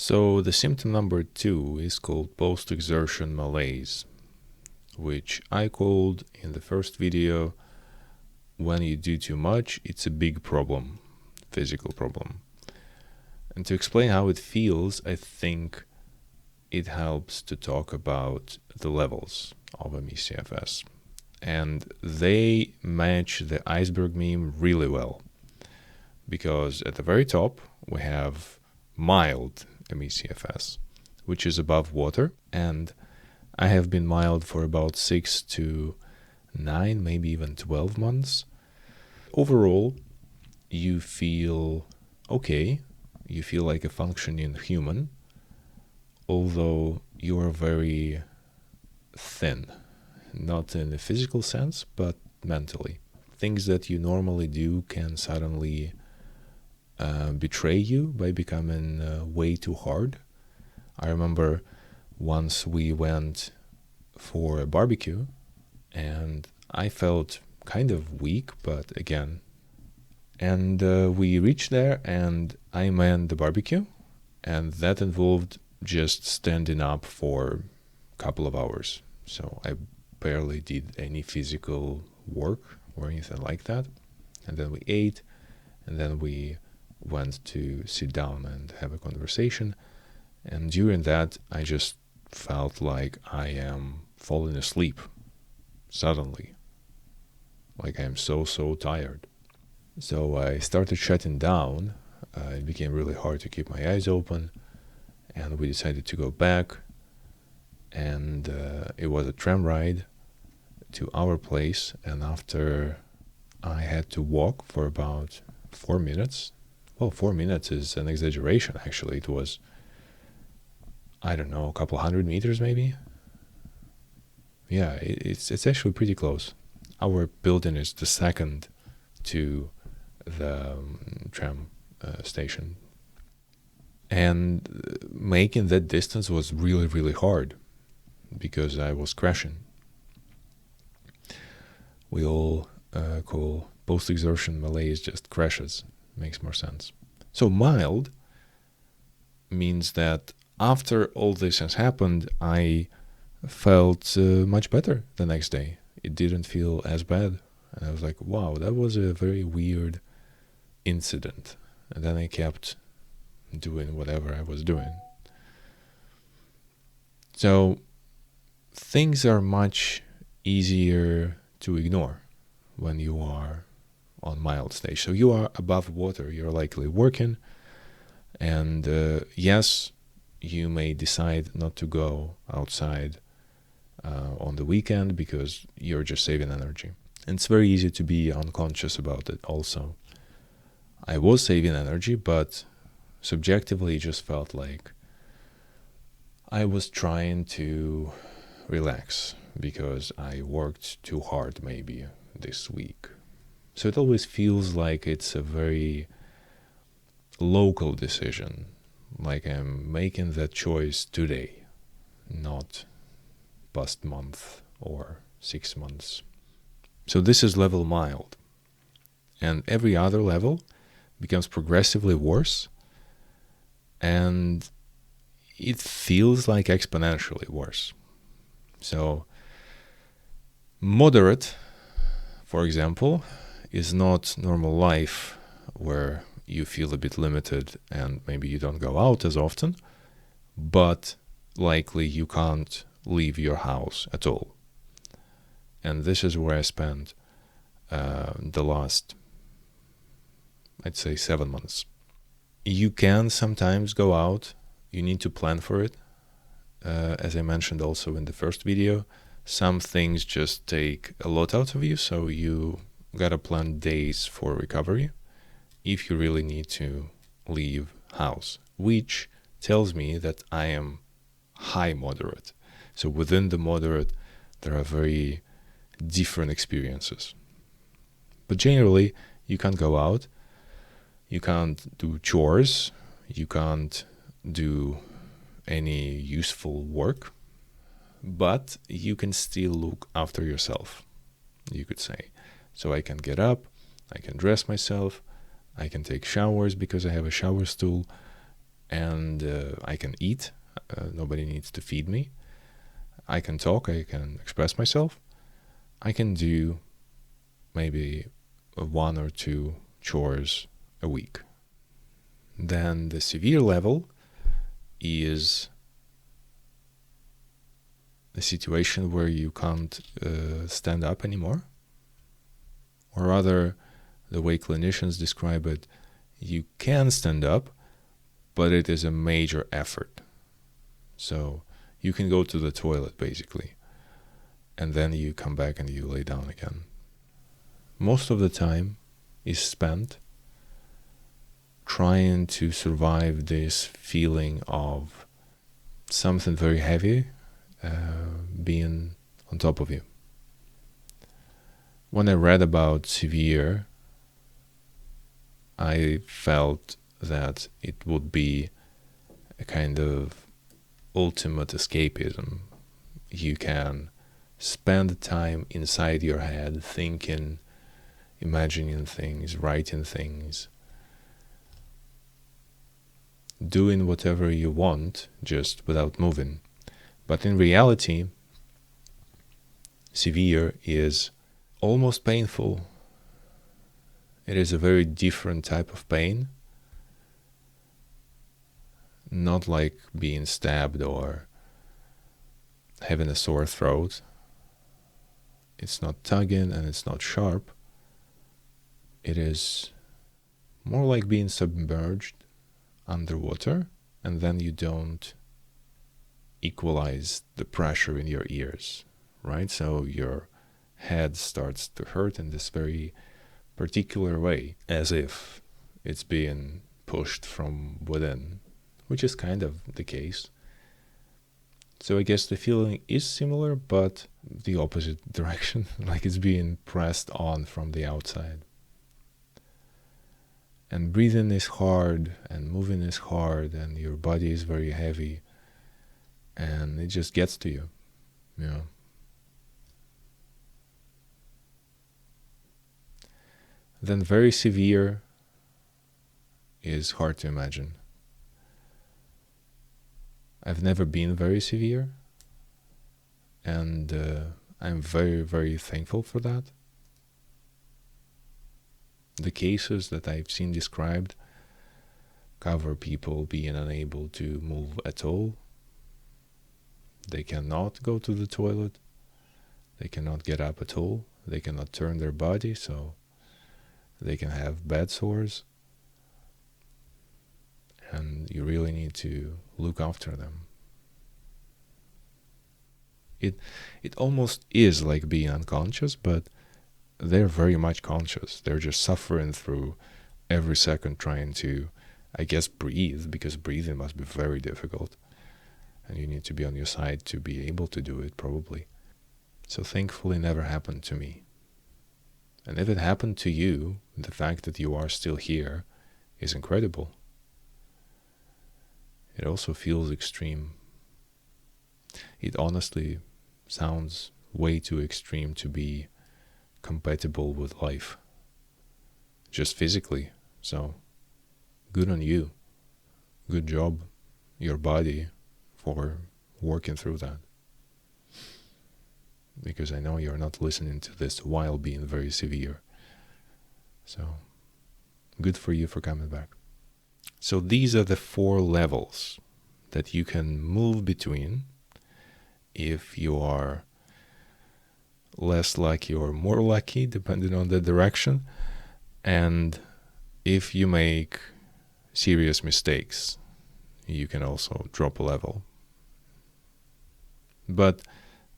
So the symptom number 2 is called post-exertion malaise, which I called in the first video, when you do too much, it's a big problem, physical problem. And to explain how it feels, I think it helps to talk about the levels of ME/CFS. And they match the iceberg meme really well, because at the very top we have mild ME/CFS, which is above water, and I have been mild for about 6 to 9, maybe even 12 months. Overall, you feel okay, you feel like a functioning human, although you are very thin, not in a physical sense, but mentally. Things that you normally do can suddenly betray you by becoming way too hard. I remember once we went for a barbecue and I felt kind of weak, but again, and we reached there and I manned the barbecue, and that involved just standing up for a couple of hours. So I barely did any physical work or anything like that. And then we ate, and then we went to sit down and have a conversation. And during that, I just felt like I am falling asleep suddenly. Like I am so tired. So I started shutting down. It became really hard to keep my eyes open. And we decided to go back. And it was a tram ride to our place. And after I had to walk for about 4 minutes. Well, 4 minutes is an exaggeration, actually. It was, I don't know, a couple 100 meters maybe. Yeah, it's actually pretty close. Our building is the second to the tram station. And making that distance was really hard because I was crashing. We all call post-exertion malaise just crashes. Makes more sense. So mild means that after all this has happened, I felt much better the next day. It didn't feel as bad. And I was like, wow, that was a very weird incident. And then I kept doing whatever I was doing. So things are much easier to ignore when you are on mild stage. So you are above water, you're likely working, and yes, you may decide not to go outside on the weekend because you're just saving energy. And it's very easy to be unconscious about it also. I was saving energy, but subjectively it just felt like I was trying to relax because I worked too hard maybe this week. So it always feels like it's a very local decision, like I'm making that choice today, not past month or 6 months. So this is level mild. And every other level becomes progressively worse, and it feels like exponentially worse. So moderate, for example, is not normal life where you feel a bit limited and maybe you don't go out as often, but likely you can't leave your house at all. And this is where I spent the last, I'd say, 7 months. You can sometimes go out, you need to plan for it. As I mentioned also in the first video, some things just take a lot out of you, so you gotta plan days for recovery if you really need to leave house, which tells me that I am high moderate. So within the moderate, there are very different experiences. But generally, you can't go out, you can't do chores, you can't do any useful work, but you can still look after yourself, you could say. So I can get up, I can dress myself, I can take showers because I have a shower stool, and I can eat. Nobody needs to feed me. I can talk, I can express myself. I can do maybe 1 or 2 chores a week. Then the severe level is a situation where you can't stand up anymore. Or rather, the way clinicians describe it, you can stand up, but it is a major effort. So you can go to the toilet basically, and then you come back and you lay down again. Most of the time is spent trying to survive this feeling of something very heavy being on top of you. When I read about severe, I felt that it would be a kind of ultimate escapism. You can spend time inside your head thinking, imagining things, writing things, doing whatever you want just without moving. But in reality, severe is almost painful. It is a very different type of pain. Not like being stabbed or having a sore throat. It's not tugging and it's not sharp. It is more like being submerged underwater, and then you don't equalize the pressure in your ears, right? So your head starts to hurt in this very particular way, as if it's being pushed from within, which is kind of the case. So I guess the feeling is similar, but the opposite direction, like it's being pressed on from the outside. And breathing is hard, and moving is hard, and your body is very heavy, and it just gets to you, you know. Then very severe is hard to imagine. I've never been very severe, and I'm very, very thankful for that. The cases that I've seen described cover people being unable to move at all. They cannot go to the toilet. They cannot get up at all. They cannot turn their body, so they can have bed sores. And you really need to look after them. It almost is like being unconscious, but they're very much conscious. They're just suffering through every second trying to, I guess, breathe, because breathing must be very difficult. And you need to be on your side to be able to do it, probably. So thankfully, it never happened to me. And if it happened to you, the fact that you are still here is incredible. It also feels extreme. It honestly sounds way too extreme to be compatible with life, just physically. So good on you. Good job, your body, for working through that. Because I know you're not listening to this while being very severe. So good for you for coming back. So these are the 4 levels that you can move between if you are less lucky or more lucky, depending on the direction, and if you make serious mistakes, you can also drop a level. But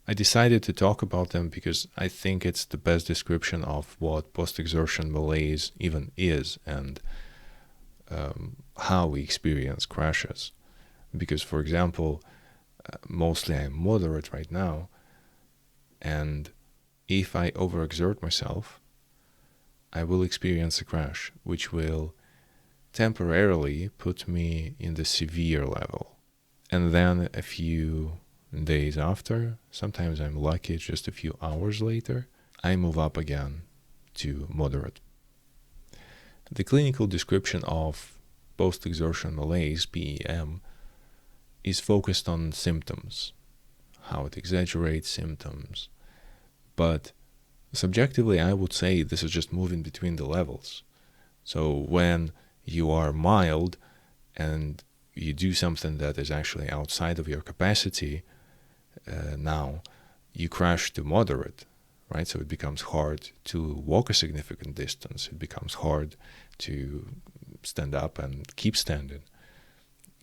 I decided to talk about them because I think it's the best description of what post-exertion malaise even is, and how we experience crashes. Because, for example, mostly I'm moderate right now, and if I overexert myself, I will experience a crash, which will temporarily put me in the severe level. And then a few days after, sometimes I'm lucky, just a few hours later, I move up again to moderate. The clinical description of post-exertion malaise, PEM, is focused on symptoms, how it exaggerates symptoms. But subjectively, I would say this is just moving between the levels. So when you are mild and you do something that is actually outside of your capacity, now you crash to moderate, right? So it becomes hard to walk a significant distance. It becomes hard to stand up and keep standing.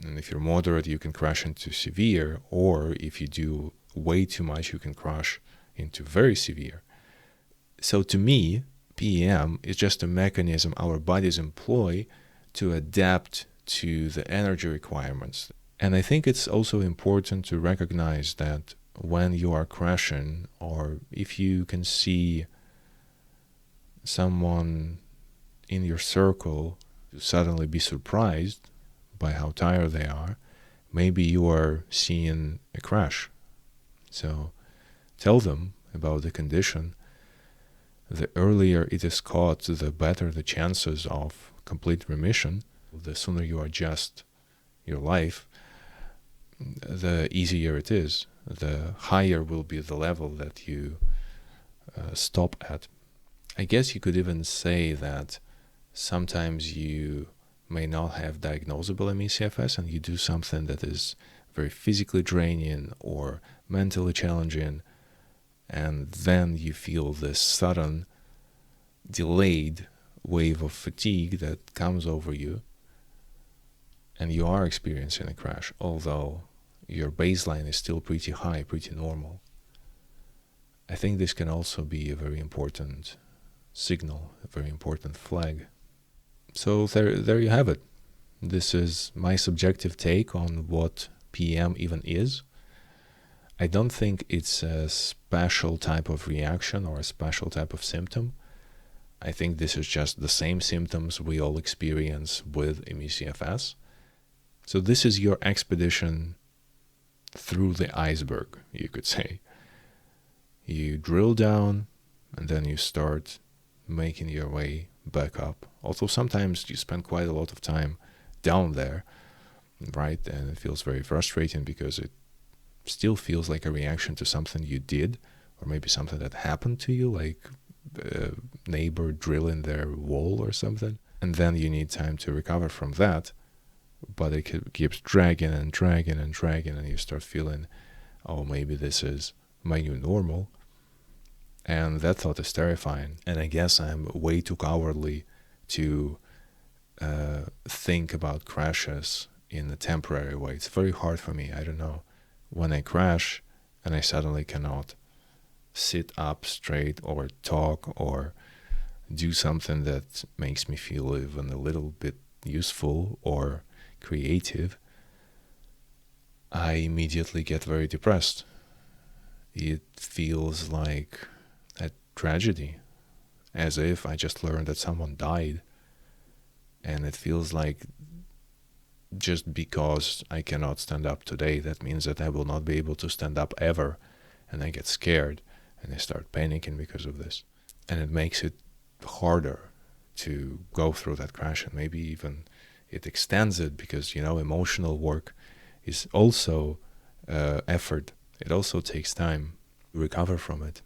And if you're moderate, you can crash into severe, or if you do way too much, you can crash into very severe. So to me, PEM is just a mechanism our bodies employ to adapt to the energy requirements. And I think it's also important to recognize that when you are crashing, or if you can see someone in your circle suddenly be surprised by how tired they are, maybe you are seeing a crash. So tell them about the condition. The earlier it is caught, the better the chances of complete remission. The sooner you adjust your life, the easier it is. The higher will be the level that you stop at. I guess you could even say that sometimes you may not have diagnosable ME/CFS and you do something that is very physically draining or mentally challenging, and then you feel this sudden delayed wave of fatigue that comes over you, and you are experiencing a crash, although your baseline is still pretty high, pretty normal. I think this can also be a very important signal, a very important flag. So there you have it. This is my subjective take on what PEM even is. I don't think it's a special type of reaction or a special type of symptom. I think this is just the same symptoms we all experience with ME/CFS. So this is your expedition through the iceberg, you could say. You drill down and then you start making your way back up. Also, sometimes you spend quite a lot of time down there, right? And it feels very frustrating because it still feels like a reaction to something you did, or maybe something that happened to you, like a neighbor drilling their wall or something. And then you need time to recover from that, but it keeps dragging and dragging and dragging, and you start feeling, oh, maybe this is my new normal. And that thought is terrifying. And I guess I'm way too cowardly to think about crashes in a temporary way. It's very hard for me. I don't know. When I crash and I suddenly cannot sit up straight or talk or do something that makes me feel even a little bit useful or creative, I immediately get very depressed. It feels like a tragedy, as if I just learned that someone died. And it feels like just because I cannot stand up today, that means that I will not be able to stand up ever. And I get scared and I start panicking because of this. And it makes it harder to go through that crash, and maybe even it extends it because, emotional work is also effort. It also takes time to recover from it.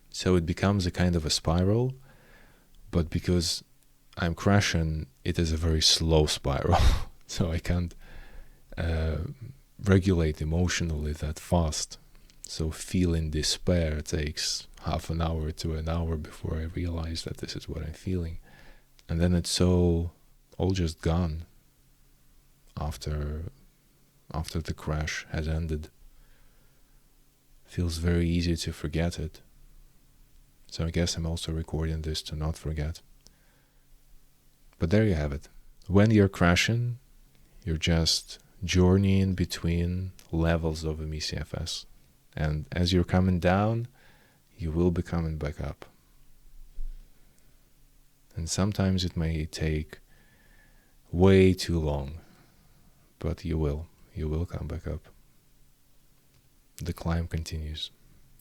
So it becomes a kind of a spiral, but because I'm crashing, it is a very slow spiral. So I can't regulate emotionally that fast. So feeling despair takes half an hour to an hour before I realize that this is what I'm feeling. And then it's all just gone after the crash has ended. Feels very easy to forget it. So I guess I'm also recording this to not forget. But there you have it. When you're crashing, you're just journeying between levels of ME/CFS. And as you're coming down, you will be coming back up. And sometimes it may take way too long, but you will come back up. The climb continues.